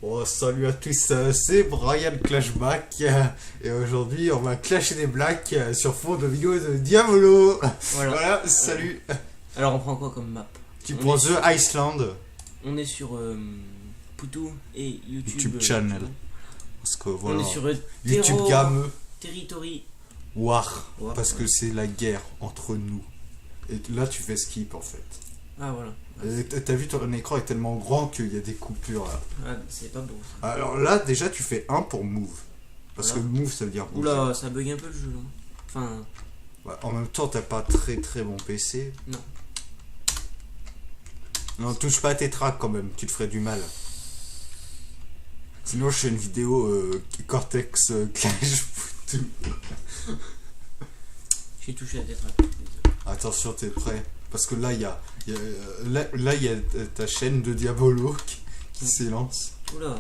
Bon, salut à tous, c'est Brian Clashback et aujourd'hui on va clasher des blacks sur fond de vidéo de Diabolo. Voilà, salut. Alors on prend quoi comme map? Tu prends The Iceland. On est sur Poutou et YouTube Channel. Parce que voilà, on est sur YouTube Game Territory War, parce que c'est la guerre entre nous. Et là tu fais skip en fait. Ah voilà. T'as vu, ton écran est tellement grand qu'il y a des coupures là. Ah, c'est pas beau ça. Alors là déjà tu fais 1 pour move. Parce que move ça veut dire bouger. Oula, ça bug un peu le jeu là. Enfin... Ouais, en même temps t'as pas très bon PC. Non. Non, touche pas à tes tracks quand même, tu te ferais du mal. Sinon je fais une vidéo Cortex Clash Poutou. J'ai touché à tes tracks. Attention, t'es prêt? Parce que là il y a, là, y a ta chaîne de Diabolo qui s'élance. Oula,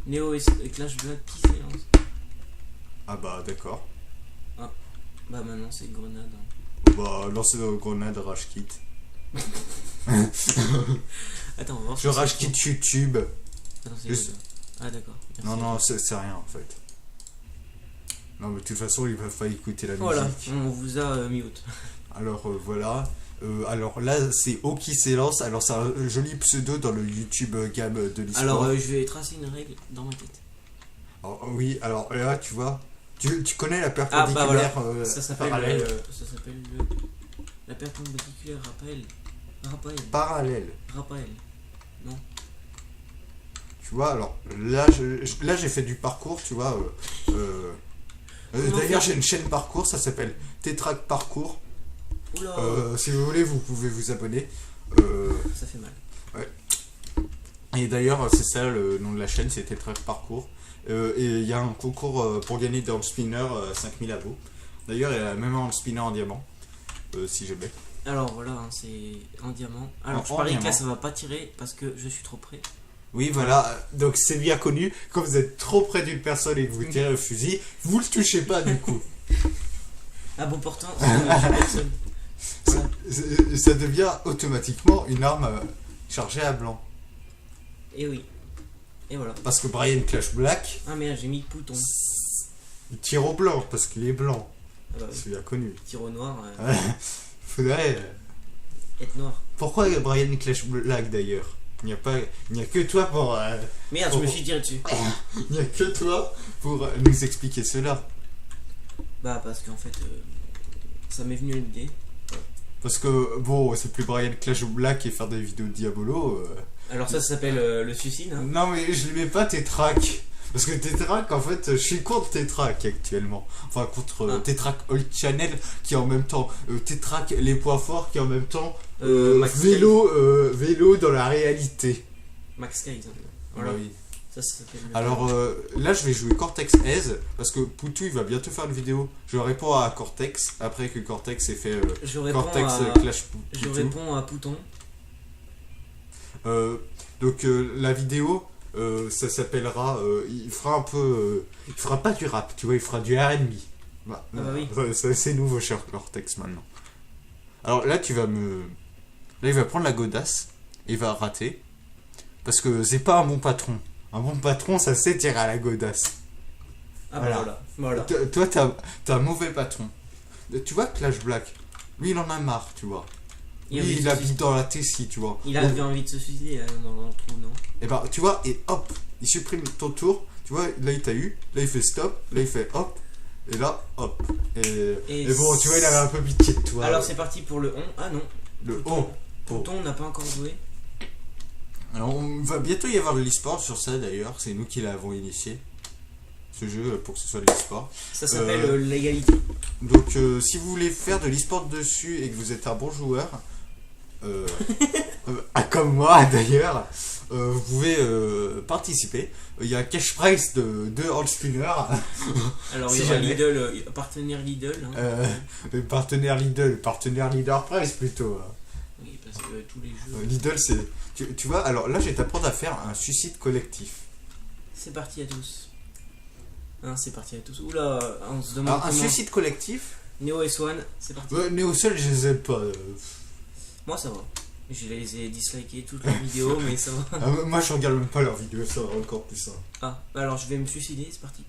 Neo et Clash Black qui s'élance. Ah bah d'accord. Ah, bah maintenant c'est grenade. Bah lancer grenade rage kit. Attends, on va voir. Je rage kit YouTube. Attends, c'est ah d'accord. Non, c'est rien en fait. Non mais de toute façon il va falloir écouter la musique. Voilà, on vous a mute. Alors voilà. Alors là c'est O qui s'élance. Alors c'est un joli pseudo dans le YouTube game de l'histoire. Alors je vais tracer une règle dans ma tête. Alors, oui, alors là tu vois, tu connais la perpendiculaire voilà. Ça s'appelle parallèle. La perpendiculaire Parallèle. Rappel. Non. Tu vois, alors là j'ai fait du parcours, tu vois. D'ailleurs j'ai une chaîne parcours, ça s'appelle Tetrac Parcours. Si vous voulez, vous pouvez vous abonner. Ça fait mal. Ouais. Et d'ailleurs, c'est ça le nom de la chaîne, c'est Tetrac Parcours. Et il y a un concours pour gagner dans le spinner 5000 abos. D'ailleurs, il y a même un spinner en diamant, si jamais. Alors voilà, hein, c'est en diamant. Alors je parie que là ça va pas tirer parce que je suis trop près. Oui, voilà, donc c'est bien connu. Quand vous êtes trop près d'une personne et que vous tirez le fusil, vous le touchez pas du coup. À bon portant, personne. Ça devient automatiquement une arme chargée à blanc. Et oui. Et voilà. Parce que Brian Clash Black. Ah merde, j'ai mis Pouton. Il tire au blanc parce qu'il est blanc. Ah bah oui. C'est bien connu. Tire au noir. Faudrait être noir. Pourquoi Brian Clash Black d'ailleurs? Il n'y a que toi pour. Merde, je me suis tiré dessus. Il n'y a que toi pour nous expliquer cela. Bah parce qu'en fait, ça m'est venu l'idée. Parce que bon, c'est plus Brian Clash Black et faire des vidéos de Diabolo. Alors ça s'appelle le suicide. Hein. Non mais je ne mets pas Tetrac. Parce que Tetrac, en fait, je suis contre Tetrac actuellement. Enfin, contre Tetrac Old Channel, qui en même temps, Tetrac les points forts, qui en même temps, vélo dans la réalité. Max Case. Voilà. Oui. Ça s'appelle. Alors là, je vais jouer Cortex Aise, parce que Poutou, il va bientôt faire une vidéo. Je réponds à Cortex, après que Cortex ait fait Cortex Clash Poutou. Je réponds à Pouton. Donc la vidéo... ça s'appellera, il fera un peu, il fera pas du rap, tu vois, il fera du R&B. Bah, oui. C'est nouveau cher Cortex maintenant. Alors là là il va prendre la godasse, et il va rater, parce que c'est pas un bon patron. Un bon patron, ça sait tirer à la godasse. Ah voilà. Toi t'as un mauvais patron. Tu vois Clash Black, lui il en a marre, tu vois. Il habite dans la Tessie, tu vois. Il avait envie de se suicider dans le trou, non? Et bah, tu vois, et hop, il supprime ton tour. Tu vois, là il t'a eu, là il fait stop, là il fait hop, et là hop. Et bon, tu vois, il avait un peu pitié de toi. Alors c'est parti pour le on. Ah non. Le on. Pouton n'a pas encore joué. Alors, on va bientôt y avoir de l'e-sport sur ça d'ailleurs. C'est nous qui l'avons initié. Ce jeu pour que ce soit de l'e-sport. Ça s'appelle l'égalité. Donc, si vous voulez faire de l'e-sport dessus et que vous êtes un bon joueur. Comme moi d'ailleurs, vous pouvez participer. Il y a un cash prize de 2 All Spinner. Alors il y aura Lidl, partenaire Lidl. Partenaire Lidl, partenaire Leader Prize plutôt. Oui, parce que tous les jeux. Lidl, c'est. Tu vois, alors là, je vais t'apprendre à faire un suicide collectif. C'est parti à tous. Hein, c'est parti à tous. Oula, on se demande. Alors, un suicide collectif. Neo et Swan, c'est parti. Néo seul, je les aime pas. Moi ça va. Je les ai dislikés toutes leurs vidéos, mais ça va. Ah, moi je regarde même pas leurs vidéos, ça va encore plus simple. Ah, bah alors je vais me suicider, c'est parti.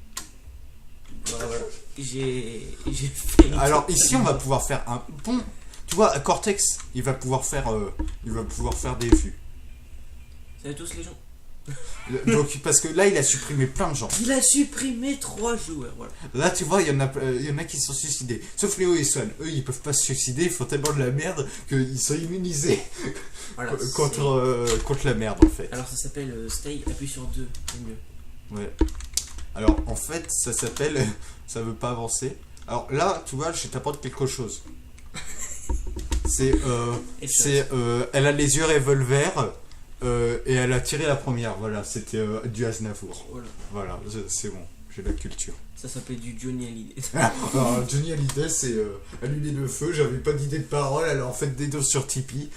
Voilà. J'ai fait. Alors ici on va pouvoir faire un bon. Tu vois, Cortex, il va pouvoir faire des vues. Salut tous les gens. Donc parce que là il a supprimé plein de gens. Il a supprimé 3 joueurs, voilà. Là tu vois, il y en a qui se sont suicidés. Sauf Léo et Swan, eux ils peuvent pas se suicider, ils font tellement de la merde qu'ils sont immunisés Voilà, contre la merde en fait. Alors ça s'appelle Stay, appuie sur 2, c'est mieux. Ouais. Alors en fait ça s'appelle ça veut pas avancer. Alors là tu vois, je t'apporte quelque chose. Elle a les yeux revolver. Et elle a tiré la première, voilà, c'était du Aznavour. Voilà, c'est bon, j'ai la culture. Ça s'appelait du Johnny Hallyday. Alors, Johnny Hallyday, c'est allumer le feu, j'avais pas d'idée de parole, alors faites des dons sur Tipeee.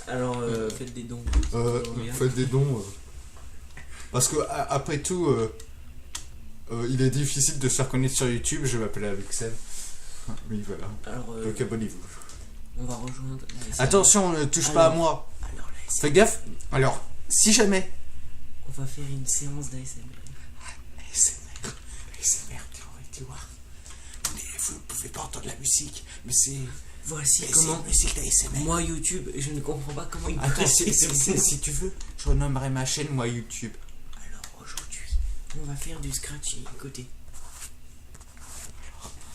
Alors, faites des dons. Faites des dons. Parce que, après tout, il est difficile de se faire connaître sur YouTube, je m'appelle Alexel. Oui, voilà. Alors, donc abonnez-vous. On va rejoindre. Attention, ne touche pas à moi. Fais gaffe. Alors, si jamais. On va faire une séance d'ASMR. ASMR, tu vois. Vous ne pouvez pas entendre la musique, mais c'est. Voici comment. C'est musique d'ASMR. Moi, YouTube, je ne comprends pas comment il peut. Attends, si tu veux, je renommerai ma chaîne, moi, YouTube. Alors, aujourd'hui, on va faire du scratching côté.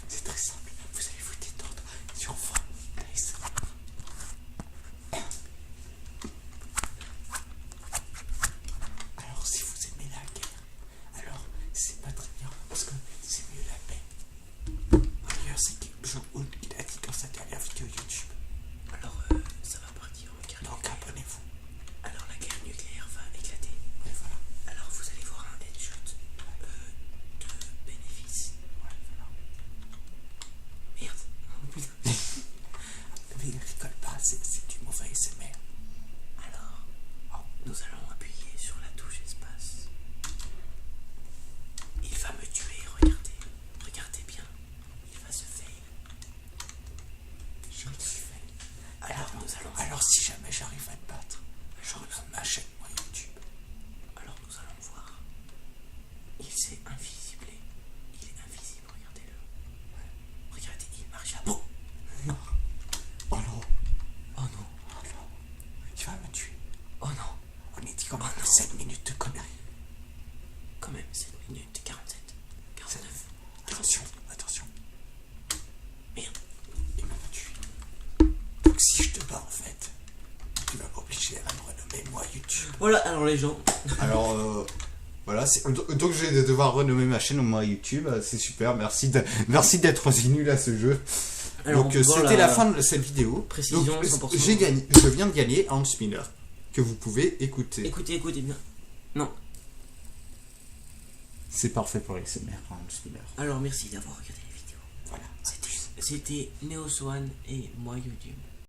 C'est très simple. Vous allez vous détendre sur fond d'ASMR. Alors, si vous aimez la guerre, alors c'est pas très bien parce que c'est mieux la paix. D'ailleurs, c'est Kim Jong-un qui l'a dit dans sa dernière vidéo YouTube. Alors, ça va partir en guerre. Donc, abonnez-vous. Alors, la guerre nucléaire va éclater. Et voilà. Alors, vous allez voir un headshot de bénéfice. Ouais, voilà. Merde. Oh, putain. Mais rigole pas, c'est du mauvais ASMR. Alors, nous allons appuyer sur la touche espace. Il va me tuer, regardez. Regardez bien. Il va se fail. Je le suis fait. Alors, nous allons. Alors, si jamais j'arrive à te battre, je renomme ma chaîne, moi, YouTube. Alors, nous allons voir. Il s'est invisiblé. Il est invisible, regardez-le. Regardez, il marche à bout. Oh non. Oh non. Tu vas me tuer. Oh non. On est dit qu'on a 7 minutes de conneries. Quand même, 7 minutes, 47, 49. Attention. Merde. Il m'a tué. Donc si je te bats en fait, tu vas m'obliger à me renommer moi YouTube. Voilà, alors les gens. Alors voilà, donc je vais devoir renommer ma chaîne moi YouTube. C'est super, merci d'être aussi nul à ce jeu. Alors, donc c'était la fin de cette vidéo. Précision, donc, 100%. je viens de gagner un spinner que vous pouvez écouter. Écoutez bien. Non. C'est parfait pour l'ASMR, un spinner. Alors merci d'avoir regardé la vidéo. Voilà. C'était NeoSwan et moi YouTube.